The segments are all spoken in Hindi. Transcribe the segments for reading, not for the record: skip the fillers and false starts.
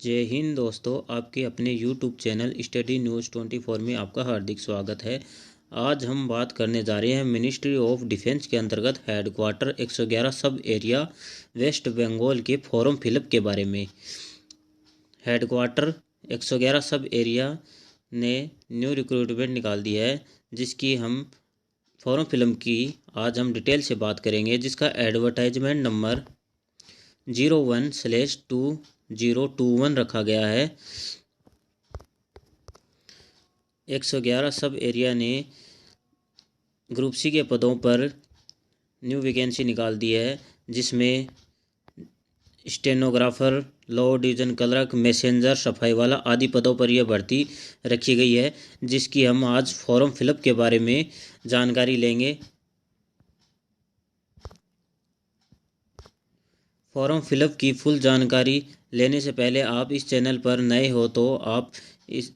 जय हिंद दोस्तों, आपके अपने यूट्यूब चैनल स्टडी न्यूज़ 24 में आपका हार्दिक स्वागत है। आज हम बात करने जा रहे हैं मिनिस्ट्री ऑफ डिफेंस के अंतर्गत headquarter 111 sub area waste Bengal के फॉर्म फिलअप के बारे में। हेडक्वार्टर 111 सब एरिया ने न्यू रिक्रूटमेंट निकाल दी है, जिसकी हम फॉर्म फिलअप की आज हम डिटेल से बात करेंगे, जिसका एडवर्टाइजमेंट नंबर 01/2021 रखा गया है। 111 सब एरिया ने ग्रुप सी के पदों पर न्यू वैकेंसी निकाल दी है, जिसमें stenographer, law division clerk, messenger, सफाई वाला आदि पदों पर यह भर्ती रखी गई है, जिसकी हम आज फॉर्म फिलअप के बारे में जानकारी लेंगे। फॉर्म फिलअप की फुल जानकारी लेने से पहले आप इस चैनल पर नए हो तो आप इस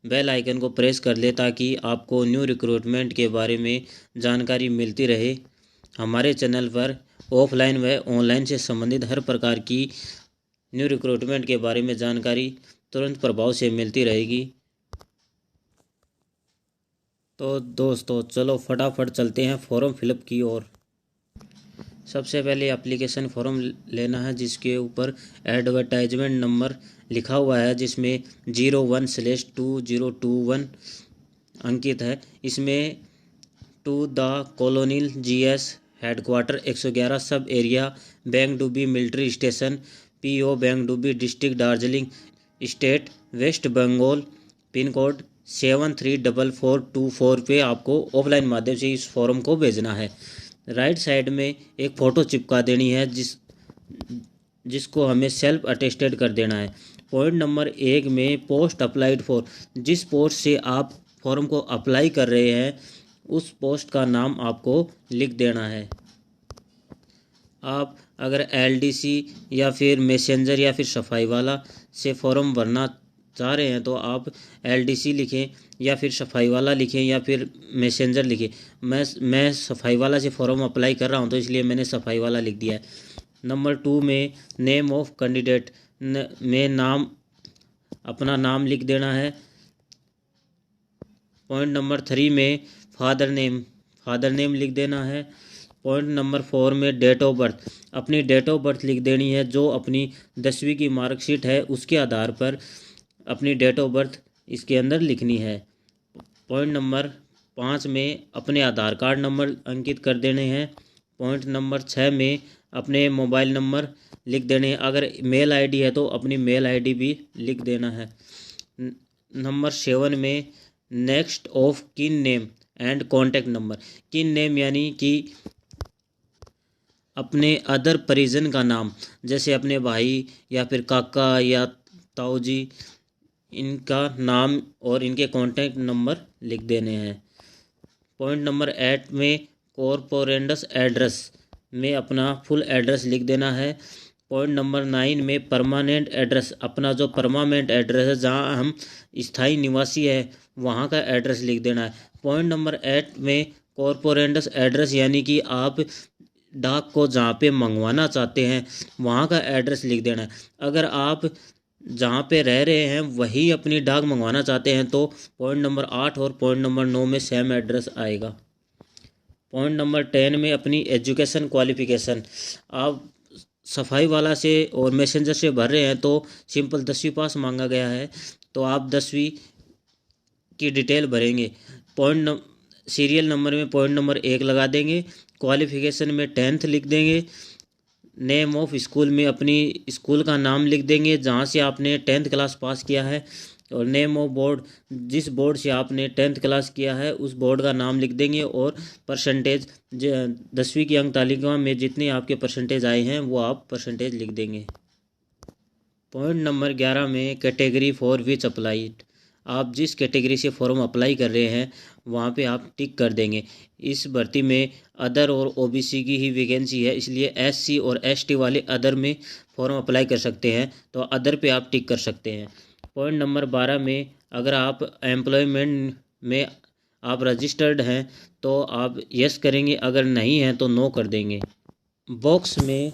बेल आइकन को प्रेस कर ले, ताकि आपको न्यू रिक्रूटमेंट के बारे में जानकारी मिलती रहे। हमारे चैनल पर ऑफलाइन व ऑनलाइन से संबंधित हर प्रकार की न्यू रिक्रूटमेंट के बारे में जानकारी तुरंत प्रभाव से मिलती रहेगी। तो दोस्तों चलो फटाफट चलते हैं फॉर्म फिलअप की ओर। सबसे पहले एप्लीकेशन फॉर्म लेना है, जिसके ऊपर एडवर्टाइजमेंट नंबर लिखा हुआ है, जिसमें 01/2021 अंकित है। इसमें to the colonial GS headquarter 111 sub area Bengdubi military station PO Bengdubi district Darjeeling state West Bengal pin code 734424 पे आपको ऑफलाइन माध्यम से इस फॉर्म को भेजना है। राइट साइड में एक फ़ोटो चिपका देनी है, जिसको हमें सेल्फ अटेस्टेड कर देना है। पॉइंट नंबर 1 में पोस्ट अप्लाइड फॉर, जिस पोस्ट से आप फॉर्म को अप्लाई कर रहे हैं उस पोस्ट का नाम आपको लिख देना है। आप अगर LDC या फिर मैसेंजर या फिर सफाई वाला से फॉर्म भरना चाह रहे हैं तो आप LDC लिखें या फिर सफाई वाला लिखें या फिर मैसेंजर लिखें। मैं सफाई वाला से फॉर्म अप्लाई कर रहा हूं, तो इसलिए मैंने सफाई वाला लिख दिया है। नंबर 2 में नेम ऑफ कैंडिडेट में अपना नाम लिख देना है। पॉइंट नंबर 3 में फादर नेम लिख देना है। पॉइंट नंबर 4 में डेट ऑफ बर्थ, अपनी डेट ऑफ बर्थ लिख देनी है, जो अपनी 10वीं की मार्कशीट है उसके आधार पर अपनी डेट ऑफ बर्थ इसके अंदर लिखनी है। पॉइंट नंबर 5 में अपने आधार कार्ड नंबर अंकित कर देने हैं। पॉइंट नंबर 6 में अपने मोबाइल नंबर लिख देने हैं। अगर मेल ID है तो अपनी मेल ID भी लिख देना है। नंबर 7 में next of kin name and contact number, किन नेम यानी कि अपने अदर परिजन का नाम, जैसे अपने भाई या फिर काका या ताऊ जी, इनका नाम और इनके कॉन्टैक्ट नंबर लिख देने हैं। पॉइंट नंबर 8 में कॉरपोरेंडस एड्रेस में अपना फुल एड्रेस लिख देना है। पॉइंट नंबर 9 में परमानेंट एड्रेस, अपना जो परमानेंट एड्रेस है जहां हम स्थायी निवासी है वहां का एड्रेस लिख देना है। पॉइंट नंबर 8 में कॉरपोरेंडस एड्रेस यानी कि आप डाक को जहाँ पे मंगवाना चाहते हैं वहाँ का एड्रेस लिख देना है। अगर आप जहाँ पे रह रहे हैं वही अपनी डाक मंगवाना चाहते हैं तो पॉइंट नंबर 8 और पॉइंट नंबर 9 में सेम एड्रेस आएगा। पॉइंट नंबर 10 में अपनी एजुकेशन क्वालिफिकेशन, आप सफाई वाला से और मैसेंजर से भर रहे हैं तो सिंपल 10वीं पास मांगा गया है, तो आप 10वीं की डिटेल भरेंगे। सीरियल नंबर में पॉइंट नंबर 1 लगा देंगे। क्वालिफिकेशन में 10th लिख देंगे। नेम ऑफ स्कूल में अपनी स्कूल का नाम लिख देंगे जहाँ से आपने 10th क्लास पास किया है, और नेम ऑफ बोर्ड, जिस बोर्ड से आपने 10th क्लास किया है उस बोर्ड का नाम लिख देंगे, और परसेंटेज 10वीं की अंक तालिका में जितने आपके परसेंटेज आए हैं वो आप परसेंटेज लिख देंगे। पॉइंट नंबर 11 में कैटेगरी फॉर विच अप्लाइड, आप जिस कैटेगरी से फॉर्म अप्लाई कर रहे हैं वहाँ पे आप टिक कर देंगे। इस भर्ती में अदर और OBC की ही वैकेंसी है, इसलिए SC और ST वाले अदर में फॉर्म अप्लाई कर सकते हैं, तो अदर पे आप टिक कर सकते हैं। पॉइंट नंबर 12 में अगर आप एम्प्लॉयमेंट में आप रजिस्टर्ड हैं तो आप यस करेंगे, अगर नहीं हैं तो नो कर देंगे। बॉक्स में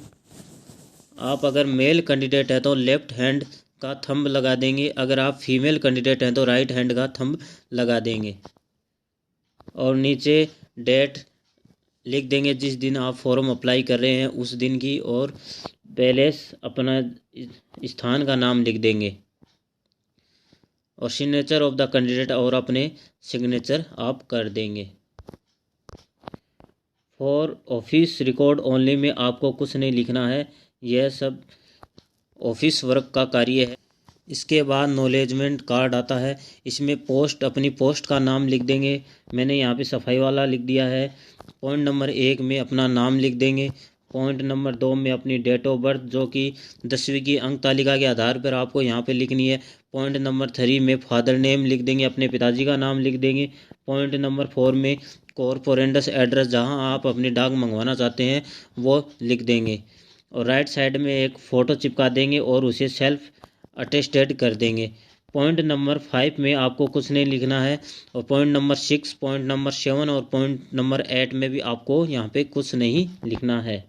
आप अगर मेल कैंडिडेट है तो लेफ्ट हैंड का थंब लगा देंगे। अगर आप फीमेल कैंडिडेट हैं तो राइट हैंड का थंब लगा देंगे और नीचे डेट लिख देंगे जिस दिन आप फॉर्म अप्लाई कर रहे हैं उस दिन की, और पैलेस अपना स्थान का नाम लिख देंगे और सिग्नेचर ऑफ द कैंडिडेट और अपने सिग्नेचर आप कर देंगे। फॉर ऑफिस रिकॉर्ड ओनली में आपको कुछ नहीं लिखना है, यह सब ऑफिस वर्क का कार्य है। इसके बाद नॉलेजमेंट कार्ड आता है, इसमें पोस्ट अपनी पोस्ट का नाम लिख देंगे। मैंने यहाँ पे सफाई वाला लिख दिया है। पॉइंट नंबर 1 में अपना नाम लिख देंगे। पॉइंट नंबर 2 में अपनी डेट ऑफ बर्थ जो कि 10वीं की अंक तालिका के आधार पर आपको यहाँ पे लिखनी है। पॉइंट नंबर 3 में फादर नेम लिख देंगे, अपने पिताजी का नाम लिख देंगे। पॉइंट नंबर 4 में कॉरपोरेंडस एड्रेस जहाँ आप अपनी डाक मंगवाना चाहते हैं वो लिख देंगे और राइट साइड में एक फ़ोटो चिपका देंगे और उसे सेल्फ अटेस्टेड कर देंगे। पॉइंट नंबर 5 में आपको कुछ नहीं लिखना है और पॉइंट नंबर 6, पॉइंट नंबर 7 और पॉइंट नंबर 8 में भी आपको यहाँ पे कुछ नहीं लिखना है।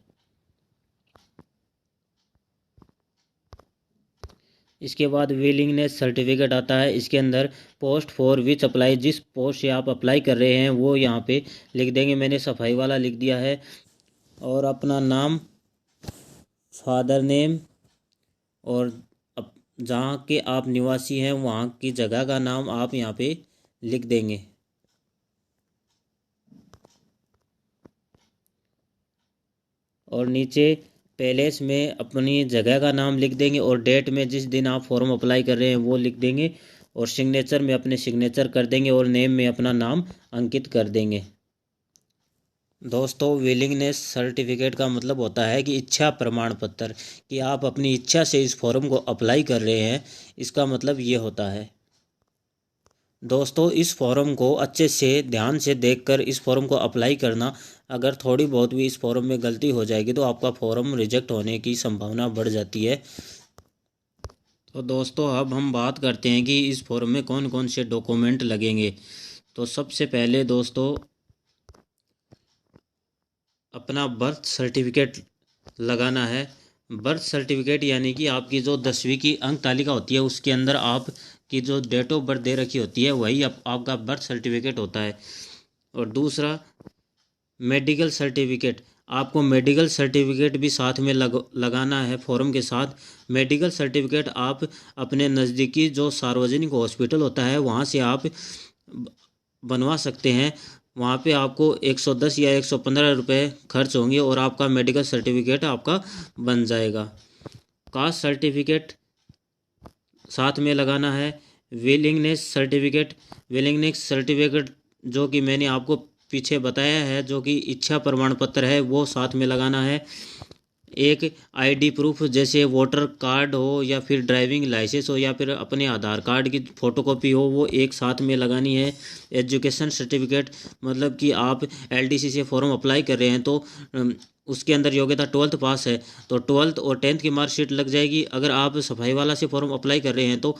इसके बाद विलिंगनेस सर्टिफिकेट आता है, इसके अंदर पोस्ट फॉर विच अप्लाई, जिस पोस्ट से आप अप्लाई कर रहे हैं वो यहाँ पे लिख देंगे। मैंने सफाई वाला लिख दिया है और अपना नाम, फादर नेम और जहाँ के आप निवासी हैं वहाँ की जगह का नाम आप यहाँ पे लिख देंगे और नीचे पैलेस में अपनी जगह का नाम लिख देंगे और डेट में जिस दिन आप फॉर्म अप्लाई कर रहे हैं वो लिख देंगे और सिग्नेचर में अपने सिग्नेचर कर देंगे और नेम में अपना नाम अंकित कर देंगे। दोस्तों, विलिंगनेस सर्टिफिकेट का मतलब होता है कि इच्छा प्रमाण पत्र, कि आप अपनी इच्छा से इस फॉर्म को अप्लाई कर रहे हैं, इसका मतलब ये होता है। दोस्तों, इस फॉर्म को अच्छे से ध्यान से देखकर इस फॉर्म को अप्लाई करना। अगर थोड़ी बहुत भी इस फॉर्म में गलती हो जाएगी तो आपका फॉर्म रिजेक्ट होने की संभावना बढ़ जाती है। तो दोस्तों, अब हम बात करते हैं कि इस फॉर्म में कौन कौन से डॉक्यूमेंट लगेंगे। तो सबसे पहले दोस्तों अपना बर्थ सर्टिफिकेट लगाना है। बर्थ सर्टिफिकेट यानी कि आपकी जो 10वीं की अंक तालिका होती है उसके अंदर आप की जो डेट ऑफ बर्थ दे रखी होती है वही आपका बर्थ सर्टिफिकेट होता है। और दूसरा मेडिकल सर्टिफिकेट, आपको मेडिकल सर्टिफिकेट भी साथ में लगाना है फॉर्म के साथ। मेडिकल सर्टिफिकेट आप अपने नज़दीकी जो सार्वजनिक हॉस्पिटल होता है वहाँ से आप बनवा सकते हैं। वहाँ पे आपको 110 या 115 रुपये खर्च होंगे और आपका मेडिकल सर्टिफिकेट आपका बन जाएगा। कास्ट सर्टिफिकेट साथ में लगाना है। विलिंगनेस सर्टिफिकेट जो कि मैंने आपको पीछे बताया है, जो कि इच्छा प्रमाण पत्र है, वो साथ में लगाना है। एक आईडी प्रूफ जैसे वोटर कार्ड हो या फिर ड्राइविंग लाइसेंस हो या फिर अपने आधार कार्ड की फ़ोटोकॉपी हो, वो एक साथ में लगानी है। एजुकेशन सर्टिफिकेट मतलब कि आप एलडीसी से फॉर्म अप्लाई कर रहे हैं तो उसके अंदर योग्यता 12th पास है तो 12th और 10th की मार्कशीट लग जाएगी। अगर आप सफाई वाला से फॉर्म अप्लाई कर रहे हैं तो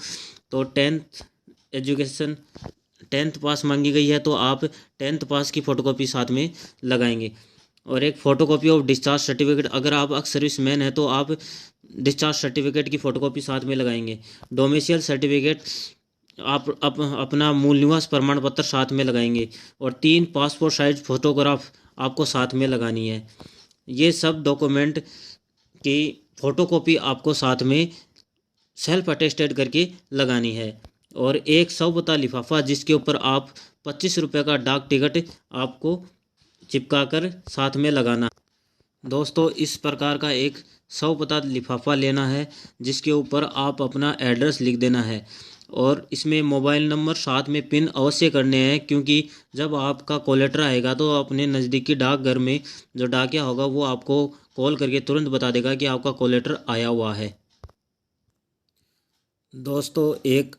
10th एजुकेशन 10th पास मांगी गई है तो आप 10th पास की फ़ोटोकॉपी साथ में लगाएंगे। और एक फ़ोटोकॉपी ऑफ डिस्चार्ज सर्टिफिकेट, अगर आप एक्स सर्विसमैन हैं तो आप डिस्चार्ज सर्टिफिकेट की फ़ोटोकॉपी साथ में लगाएंगे। डोमिसाइल सर्टिफिकेट आप अपना मूल निवास प्रमाण पत्र साथ में लगाएंगे और 3 पासपोर्ट साइज फ़ोटोग्राफ आपको साथ में लगानी है। ये सब डॉक्यूमेंट की फ़ोटोकॉपी आपको साथ में सेल्फ अटेस्टेड करके लगानी है। और एक 100 पता लिफाफा जिसके ऊपर आप 25 रुपये का डाक टिकट आपको चिपका कर साथ में लगाना। दोस्तों, इस प्रकार का एक 100 पता लिफाफा लेना है जिसके ऊपर आप अपना एड्रेस लिख देना है और इसमें मोबाइल नंबर साथ में पिन अवश्य करने हैं, क्योंकि जब आपका कॉल लेटर आएगा तो अपने नज़दीकी डाकघर में जो डाकिया होगा वो आपको कॉल करके तुरंत बता देगा कि आपका कॉल लेटर आया हुआ है। दोस्तों, एक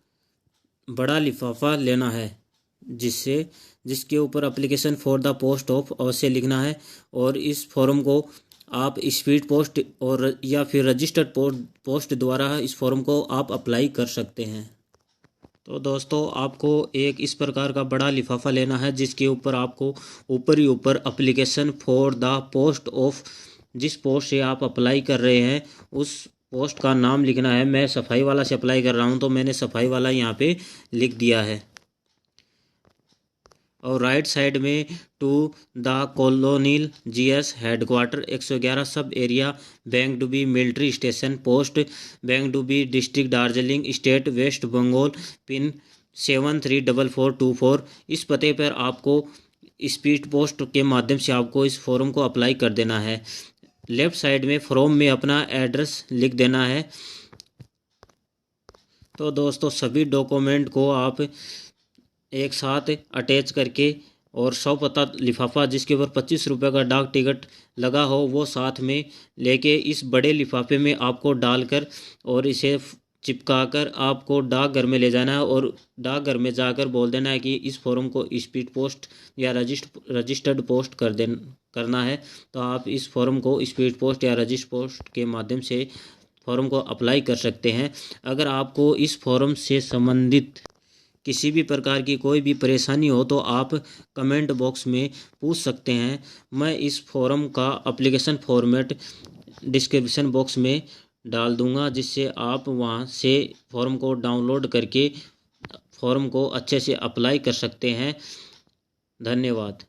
बड़ा लिफाफा लेना है जिसके ऊपर application for the post of अवश्य लिखना है और इस फॉर्म को आप स्पीड पोस्ट और या फिर रजिस्टर्ड पोस्ट द्वारा इस फॉर्म को आप अप्लाई कर सकते हैं। तो दोस्तों, आपको एक इस प्रकार का बड़ा लिफाफा लेना है जिसके ऊपर आपको ऊपर ही ऊपर application for the post of, जिस पोस्ट से आप अप्लाई कर रहे हैं उस पोस्ट का नाम लिखना है। मैं सफाई वाला से अप्लाई कर रहा हूँ तो मैंने सफाई वाला यहाँ पे लिख दिया है। और राइट साइड में to the colonial GS headquarter 111 sub area Bengdubi military station post Bengdubi district Darjeeling state West Bengal pin 734424। इस पते पर आपको स्पीड पोस्ट के माध्यम से आपको इस फॉर्म को अप्लाई कर देना है। लेफ्ट साइड में फॉर्म में अपना एड्रेस लिख देना है। तो दोस्तों सभी डॉक्यूमेंट को आप एक साथ अटैच करके और 100 पता लिफाफा जिसके ऊपर 25 रुपये का डाक टिकट लगा हो वो साथ में लेके इस बड़े लिफाफे में आपको डालकर और इसे चिपकाकर आपको डाकघर में ले जाना है और डाकघर में जाकर बोल देना है कि इस फॉर्म को स्पीड पोस्ट या रजिस्टर्ड पोस्ट करना है। तो आप इस फॉर्म को स्पीड पोस्ट या रजिस्टर्ड पोस्ट के माध्यम से फॉर्म को अप्लाई कर सकते हैं। अगर आपको इस फॉर्म से संबंधित किसी भी प्रकार की कोई भी परेशानी हो तो आप कमेंट बॉक्स में पूछ सकते हैं। मैं इस फॉर्म का एप्लीकेशन फॉर्मेट डिस्क्रिप्शन बॉक्स में डाल दूंगा जिससे आप वहां से फॉर्म को डाउनलोड करके फॉर्म को अच्छे से अप्लाई कर सकते हैं। धन्यवाद।